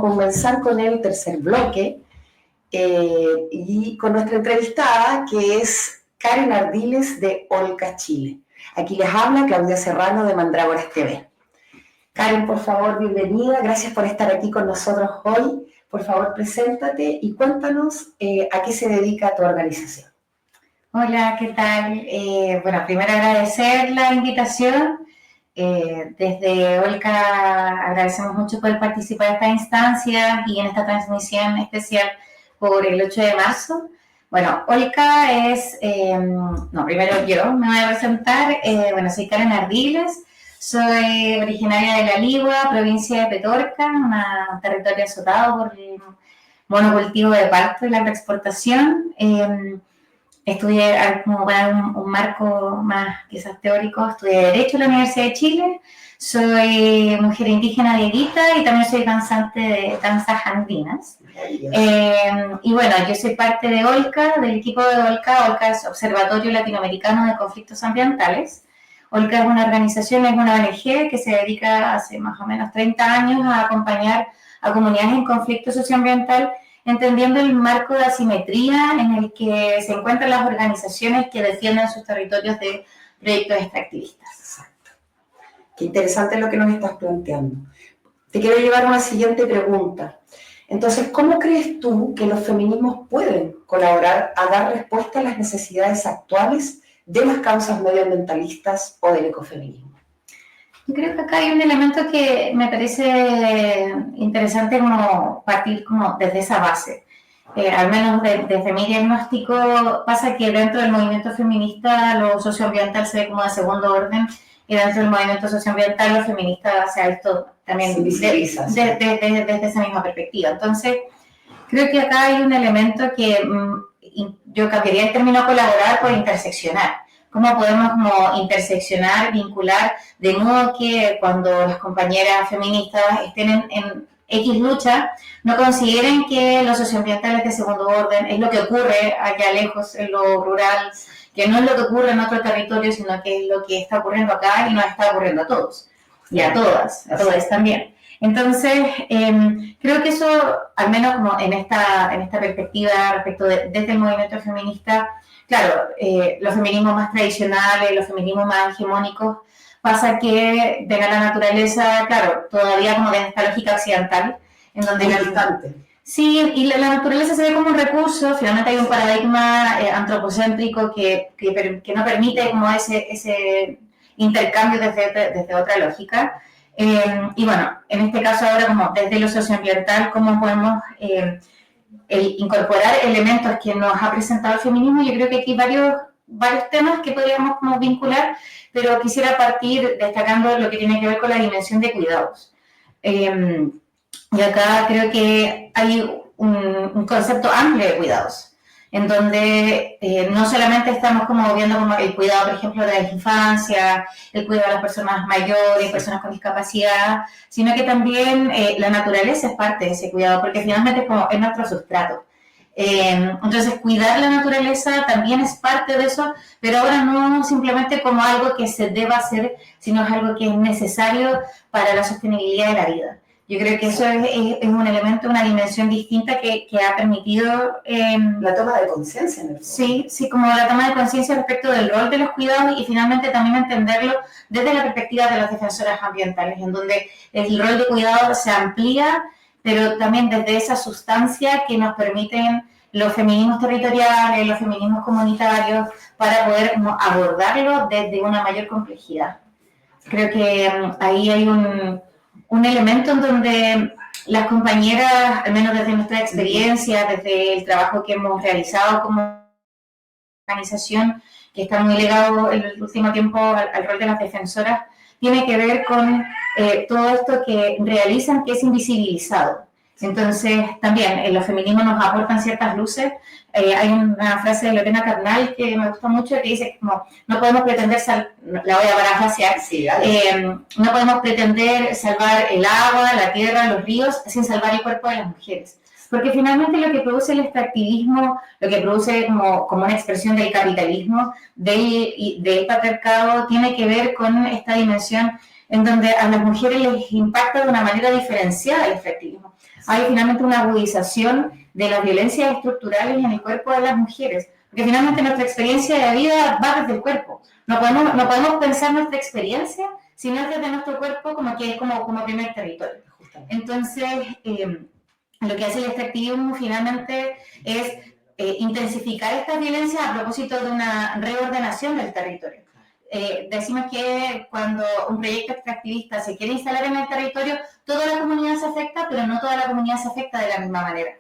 Comenzar con el tercer bloque y con nuestra entrevistada, que es Karen Ardiles de Olca Chile. Aquí les habla Claudia Serrano de Mandrágoras TV. Karen, por favor, bienvenida. Gracias por estar aquí con nosotros hoy. Por favor, preséntate y cuéntanos a qué se dedica tu organización. Hola, ¿qué tal? Bueno, primero agradecer la invitación. Desde Olca agradecemos mucho poder participar en esta instancia y en esta transmisión especial por el 8 de marzo. Bueno, Olca es, primero yo me voy a presentar. Soy Karen Ardiles, soy originaria de La Ligua, provincia de Petorca, un territorio azotado por el monocultivo de pasto y la agroexportación. Estudié, como para un marco más quizás teórico, estudié Derecho en la Universidad de Chile, soy mujer indígena dieguita y también soy danzante de danzas andinas. Y bueno, yo soy parte de Olca, del equipo de Olca. Olca es Observatorio Latinoamericano de Conflictos Ambientales. Olca es una organización, es una ONG que se dedica hace más o menos 30 años a acompañar a comunidades en conflicto socioambiental, entendiendo el marco de asimetría en el que se encuentran las organizaciones que defienden sus territorios de proyectos extractivistas. Exacto. Qué interesante lo que nos estás planteando. Te quiero llevar a una siguiente pregunta. Entonces, ¿cómo crees tú que los feminismos pueden colaborar a dar respuesta a las necesidades actuales de las causas medioambientalistas o del ecofeminismo? Yo creo que acá hay un elemento que me parece interesante como partir como desde esa base. Al menos desde mi diagnóstico pasa que dentro del movimiento feminista lo socioambiental se ve como de segundo orden y dentro del movimiento socioambiental lo feminista se ha visto también desde esa misma perspectiva. Entonces, creo que acá hay un elemento que yo cambiaría el término colaborar por interseccionar. ¿Cómo podemos como interseccionar, vincular, de modo que cuando las compañeras feministas estén en X lucha, no consideren que lo socioambiental es de segundo orden, es lo que ocurre allá lejos, en lo rural, que no es lo que ocurre en otro territorio, sino que es lo que está ocurriendo acá y nos está ocurriendo a todos, y a todas también. Entonces, creo que eso, al menos como en esta perspectiva respecto desde el movimiento feminista, claro, los feminismos más tradicionales, los feminismos más hegemónicos, pasa que de la naturaleza, claro, todavía como de esta lógica occidental, en donde sí, y la naturaleza se ve como un recurso, finalmente hay un paradigma antropocéntrico que no permite como ese intercambio desde otra lógica. Y bueno, en este caso ahora como desde lo socioambiental, ¿cómo podemos incorporar elementos que nos ha presentado el feminismo? Yo creo que aquí hay varios temas que podríamos como vincular, pero quisiera partir destacando lo que tiene que ver con la dimensión de cuidados. Y acá creo que hay un concepto amplio de cuidados, en donde no solamente estamos como viendo como el cuidado, por ejemplo, de la infancia, el cuidado de las personas mayores, personas con discapacidad, sino que también la naturaleza es parte de ese cuidado, porque finalmente es nuestro sustrato. Entonces, cuidar la naturaleza también es parte de eso, pero ahora no simplemente como algo que se deba hacer, sino es algo que es necesario para la sostenibilidad de la vida. Yo creo que eso es un elemento, una dimensión distinta que ha permitido... la toma de conciencia, en el fondo. Sí, como la toma de conciencia respecto del rol de los cuidados y finalmente también entenderlo desde la perspectiva de las defensoras ambientales, en donde el rol de cuidado se amplía, pero también desde esa sustancia que nos permiten los feminismos territoriales, los feminismos comunitarios, para poder abordarlo desde una mayor complejidad. Creo que ahí hay un elemento en donde las compañeras, al menos desde nuestra experiencia, desde el trabajo que hemos realizado como organización, que está muy ligado en el último tiempo al rol de las defensoras, tiene que ver con todo esto que realizan, que es invisibilizado. Entonces, también los feminismos nos aportan ciertas luces. Hay una frase de Lorena Carnal que me gusta mucho, que dice como, no podemos pretender, la voy a parafrasear, no podemos pretender salvar el agua, la tierra, los ríos, sin salvar el cuerpo de las mujeres. Porque finalmente lo que produce el extractivismo, lo que produce como una expresión del capitalismo, del patriarcado, tiene que ver con esta dimensión en donde a las mujeres les impacta de una manera diferenciada el extractivismo. hay finalmente una agudización de las violencias estructurales en el cuerpo de las mujeres, porque finalmente nuestra experiencia de vida va desde el cuerpo. No podemos pensar nuestra experiencia si no es desde nuestro cuerpo como que es como primer territorio. Entonces, lo que hace el extractivismo finalmente es intensificar estas violencias a propósito de una reordenación del territorio. Decimos que cuando un proyecto extractivista se quiere instalar en el territorio, toda la comunidad se afecta, pero no toda la comunidad se afecta de la misma manera.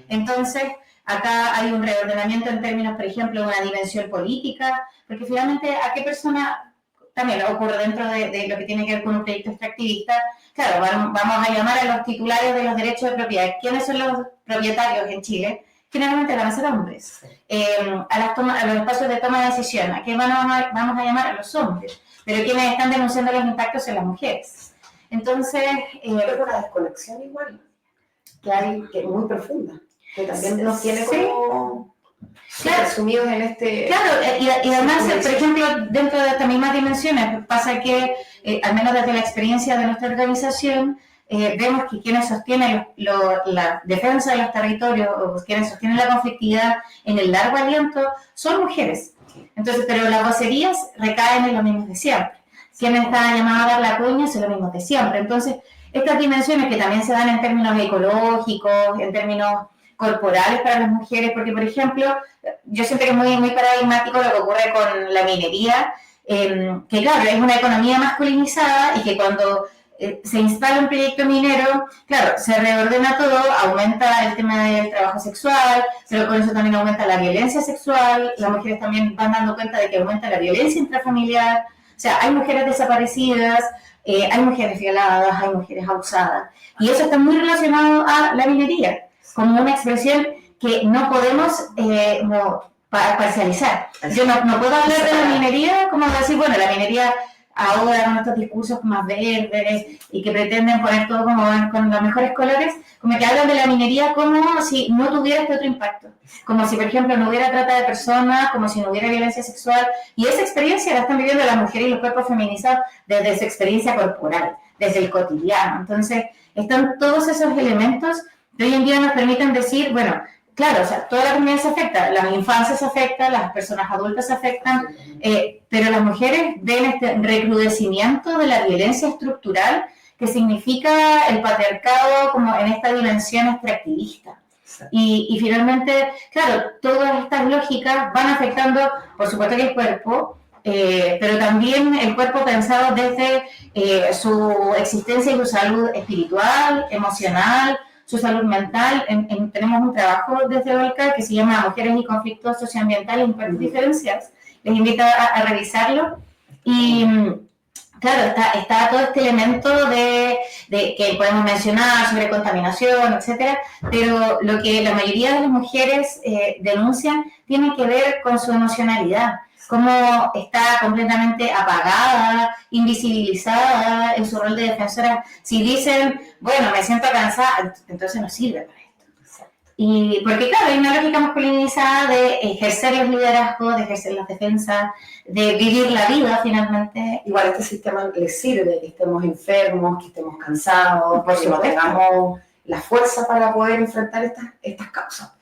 Entonces, acá hay un reordenamiento en términos, por ejemplo, de una dimensión política, porque finalmente a qué persona también ocurre dentro de lo que tiene que ver con un proyecto extractivista. Claro, vamos a llamar a los titulares de los derechos de propiedad. ¿Quiénes son los propietarios en Chile? Generalmente van a ser hombres. A los espacios de toma de decisión, ¿a qué vamos a llamar? A los hombres. Pero quienes están denunciando los impactos son las mujeres. Entonces... es una desconexión igual, que hay, que es muy profunda, que también nos tiene como... Claro, sumidos en este... Claro, y además, por ejemplo, dentro de estas mismas dimensiones, pasa que, al menos desde la experiencia de nuestra organización, vemos que quienes sostienen la defensa de los territorios o quienes sostienen la conflictividad en el largo aliento son mujeres. Entonces, pero las vocerías recaen en los mismos de siempre. Quien está llamado a dar la cuña son los mismos de siempre. Entonces, estas dimensiones que también se dan en términos ecológicos, en términos corporales para las mujeres, porque, por ejemplo, yo siento que es muy paradigmático lo que ocurre con la minería, que claro, es una economía masculinizada y que cuando se instala un proyecto minero, claro, se reordena todo, aumenta el tema del trabajo sexual, pero con eso también aumenta la violencia sexual, las mujeres también van dando cuenta de que aumenta la violencia intrafamiliar, o sea, hay mujeres desaparecidas, hay mujeres violadas, hay mujeres abusadas, y eso está muy relacionado a la minería, como una expresión que no podemos parcializar. Yo no puedo hablar de la minería como decir, bueno, la minería ahora con estos discursos más verdes y que pretenden poner todo como con los mejores colores, como que hablan de la minería como si no tuviera este otro impacto, como si, por ejemplo, no hubiera trata de personas, como si no hubiera violencia sexual, y esa experiencia la están viviendo las mujeres y los cuerpos feminizados desde su experiencia corporal, desde el cotidiano. Entonces, están todos esos elementos que hoy en día nos permiten decir, bueno, claro, o sea, toda la comunidad se afecta, las infancias se afectan, las personas adultas se afectan, pero las mujeres ven este recrudecimiento de la violencia estructural que significa el patriarcado como en esta dimensión extractivista. Y finalmente, claro, todas estas lógicas van afectando, por supuesto que el cuerpo, pero también el cuerpo pensado desde su existencia y su salud espiritual, emocional, su salud mental. Tenemos un trabajo desde OLCA que se llama Mujeres y Conflictos Socioambientales, Impactos y Diferencias. Les invito a revisarlo. Y claro, está todo este elemento de que podemos mencionar sobre contaminación, etcétera, pero lo que la mayoría de las mujeres denuncian tiene que ver con su emocionalidad, cómo está completamente apagada, invisibilizada en su rol de defensora. Si dicen, bueno, me siento cansada, entonces no sirve para esto. Y porque claro, hay una lógica masculinizada de ejercer los liderazgos, de ejercer las defensas, de vivir la vida finalmente. Igual a este sistema les sirve que estemos enfermos, que estemos cansados, que no tengamos la fuerza para poder enfrentar estas causas.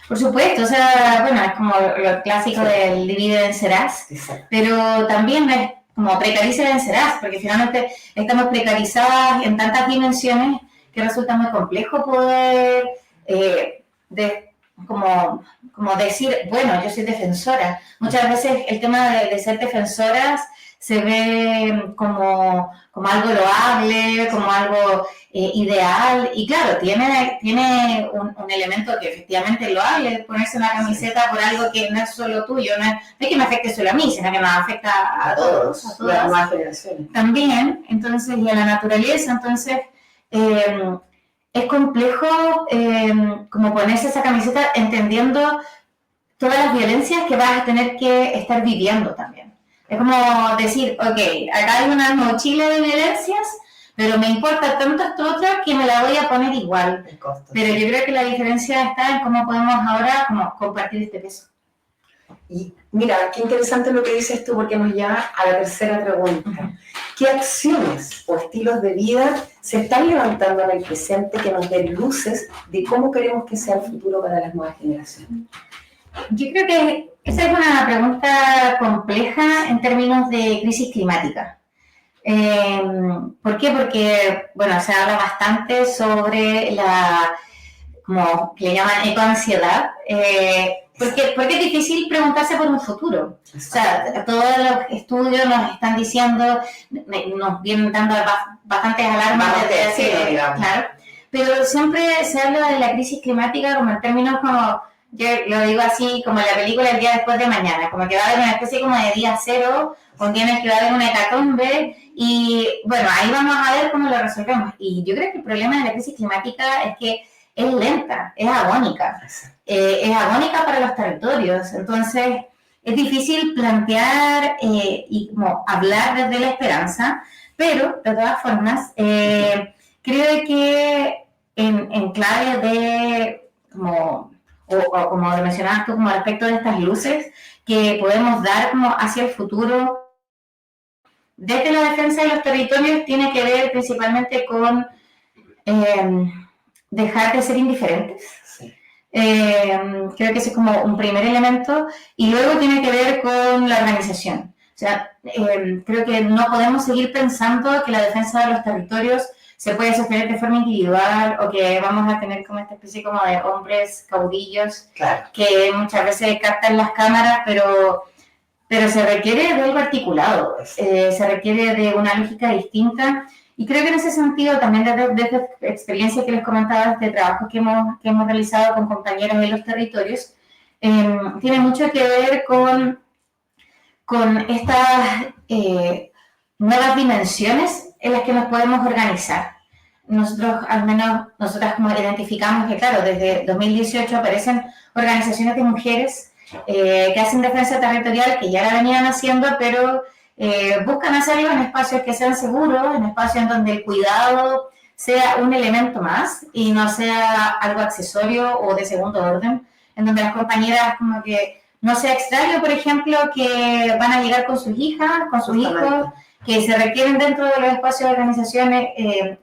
Por supuesto, o sea, bueno, es como lo clásico del divide y vencerás, pero también es como precariza y vencerás, porque finalmente estamos precarizadas en tantas dimensiones que resulta muy complejo poder como decir, bueno, yo soy defensora. Muchas veces el tema de ser defensoras se ve como algo loable, como algo ideal, y claro, tiene un elemento que efectivamente es loable, ponerse una camiseta por algo que no es solo tuyo, no es que me afecte solo a mí, sino que me afecta a todos, a todas. Las nuevas generaciones. También, entonces, y a la naturaleza, entonces, es complejo como ponerse esa camiseta entendiendo todas las violencias que vas a tener que estar viviendo también. Es como decir, ok, acá hay una mochila de violencias, pero me importa tanto esto otro que me la voy a poner igual. Pero yo creo que la diferencia está en cómo podemos ahora como compartir este peso. Y mira, qué interesante lo que dices tú, porque nos lleva a la tercera pregunta. ¿Qué acciones o estilos de vida se están levantando en el presente que nos den luces de cómo queremos que sea el futuro para las nuevas generaciones? Yo creo que esa es una pregunta compleja en términos de crisis climática. ¿Por qué? Porque, bueno, se habla bastante sobre como le llaman ecoansiedad, porque es difícil preguntarse por un futuro. O sea, todos los estudios nos están diciendo, nos vienen dando bastantes alarmas desde hace, claro, pero siempre se habla de la crisis climática como en términos como, yo lo digo así, como la película El día después de mañana, como que va a haber una especie como de día cero, con tienes que va a haber una hecatombe, y bueno, ahí vamos a ver cómo lo resolvemos. Y yo creo que el problema de la crisis climática es que es lenta, es agónica para los territorios, entonces es difícil plantear y como hablar desde la esperanza, pero de todas formas creo que en clave de como como mencionabas tú, como respecto de estas luces que podemos dar como hacia el futuro desde la defensa de los territorios, tiene que ver principalmente con dejar de ser indiferentes. Sí. Creo que ese es como un primer elemento, y luego tiene que ver con la organización. O sea, creo que no podemos seguir pensando que la defensa de los territorios se puede sostener de forma individual, o que vamos a tener como esta especie como de hombres caudillos, claro, que muchas veces captan las cámaras, pero se requiere de algo articulado, se requiere de una lógica distinta. Y creo que en ese sentido, también desde experiencia que les comentaba, este trabajo que hemos realizado con compañeros de los territorios, tiene mucho que ver con estas nuevas dimensiones en las que nos podemos organizar. Nosotros, al menos, nosotras como identificamos que, claro, desde 2018 aparecen organizaciones de mujeres que hacen defensa territorial, que ya la venían haciendo, pero buscan hacerlo en espacios que sean seguros, en espacios en donde el cuidado sea un elemento más y no sea algo accesorio o de segundo orden, en donde las compañeras como que no sea extraño, por ejemplo, que van a llegar con sus hijas, con sus hijos, que se requieren dentro de los espacios de organizaciones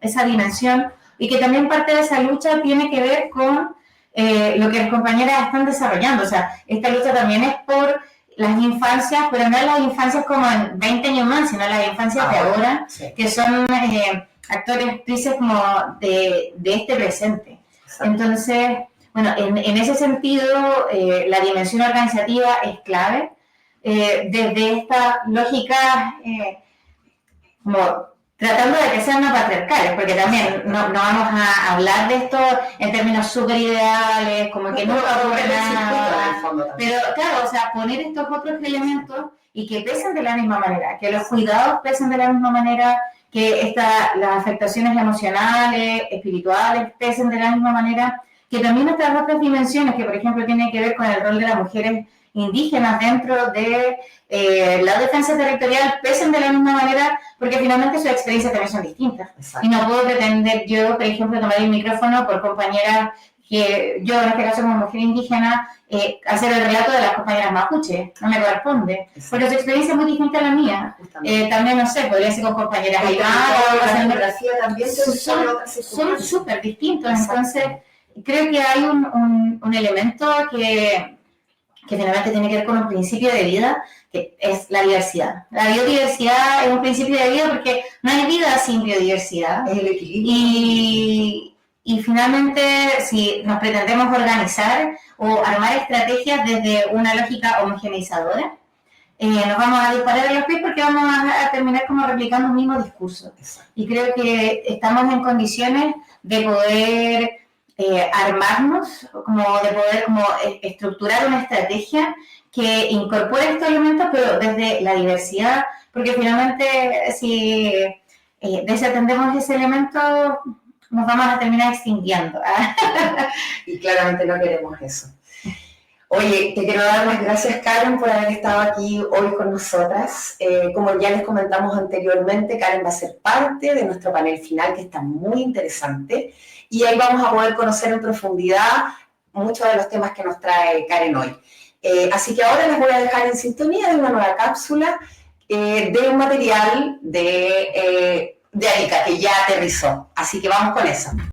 esa dimensión, y que también parte de esa lucha tiene que ver con lo que las compañeras están desarrollando. O sea, esta lucha también es por las infancias, pero no las infancias como en 20 años más, sino las infancias de ahora, sí, que son actores, actrices como de este presente. Exacto. Entonces, bueno, en ese sentido, la dimensión organizativa es clave, desde esta lógica como tratando de que sean no patriarcales, porque también no vamos a hablar de esto en términos súper ideales, como que nunca ocurre nada, pero claro, o sea, poner estos otros elementos y que pesen de la misma manera, que los cuidados pesen de la misma manera, que las afectaciones emocionales, espirituales pesen de la misma manera, que también nuestras otras dimensiones, que por ejemplo tienen que ver con el rol de las mujeres indígenas dentro de la defensa territorial, pesen de la misma manera, porque finalmente sus experiencias también son distintas. Exacto. Y no puedo pretender yo, por ejemplo, tomar el micrófono por compañeras que yo, en este caso como mujer indígena, hacer el relato de las compañeras mapuche, no me corresponde. Exacto. Porque su experiencia es muy distinta a la mía. También, no sé, podría ser con compañeras aymaras, también son súper distintos. Exacto. Entonces, creo que hay un elemento que finalmente tiene que ver con un principio de vida, que es la diversidad. La biodiversidad es un principio de vida porque no hay vida sin biodiversidad. Es el equilibrio. Y finalmente, si nos pretendemos organizar o armar estrategias desde una lógica homogeneizadora, nos vamos a disparar a los pies porque vamos a terminar como replicando un mismo discurso. Exacto. Y creo que estamos en condiciones de poder armarnos, como de poder como estructurar una estrategia que incorpore estos elementos, pero desde la diversidad, porque finalmente si desatendemos ese elemento, nos vamos a terminar extinguiendo. Y claramente no queremos eso. Oye, te quiero dar las gracias, Karen, por haber estado aquí hoy con nosotras. Como ya les comentamos anteriormente, Karen va a ser parte de nuestro panel final, que está muy interesante, y ahí vamos a poder conocer en profundidad muchos de los temas que nos trae Karen hoy. Así que ahora les voy a dejar en sintonía de una nueva cápsula de un material de Arica que ya aterrizó. Así que vamos con eso.